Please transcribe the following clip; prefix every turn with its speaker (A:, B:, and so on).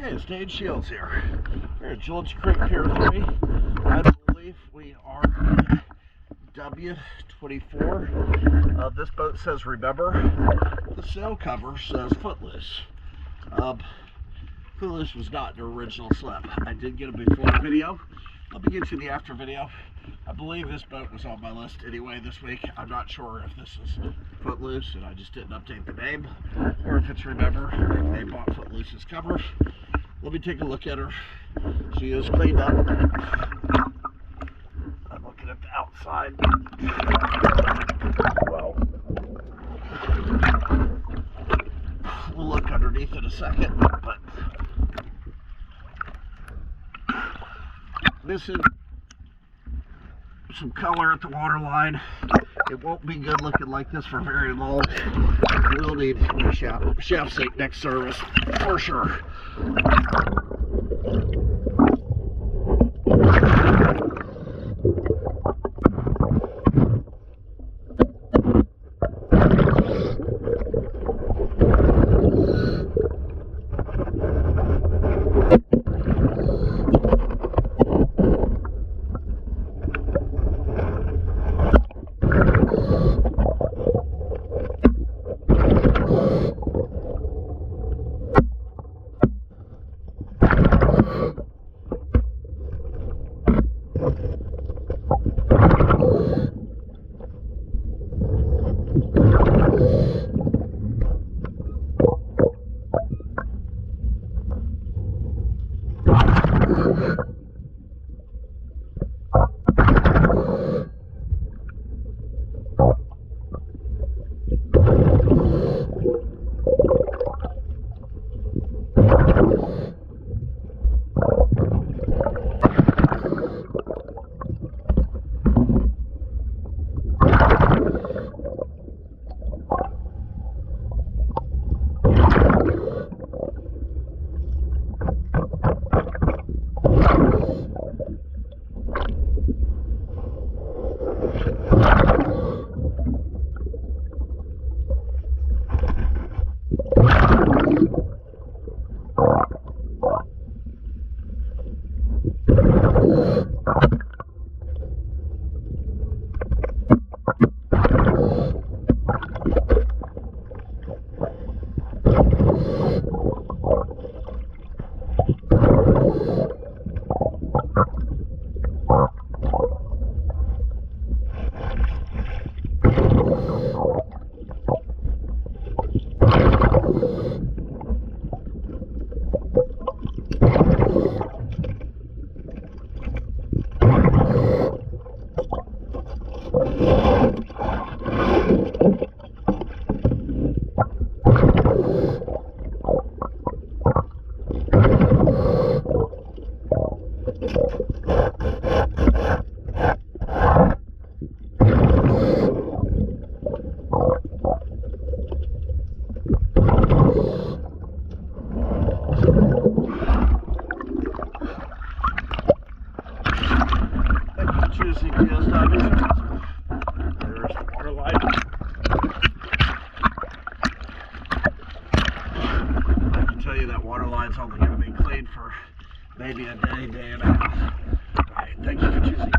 A: Okay, Stage Shields here. We're at George Creek Pier 3. I believe we are W24. This boat says Remember. The sail cover says Footloose. Footloose was not the original slip. I did get a before video. Let me get you the after video. I believe this boat was on my list anyway this week. I'm not sure if this is Footloose and I just didn't update the name, or if it's Remember. They bought Footloose's cover. Let me take a look at her. She is cleaned up. I'm looking at the outside. Well, we'll look underneath in a second, but missing some color at the waterline. It won't be good looking like this for very long. We'll need a shaft sink next service for sure. Choosing just there's the water line. I can tell you that water line's only going to be cleaned for maybe a day and a half. Alright, thank you for choosing.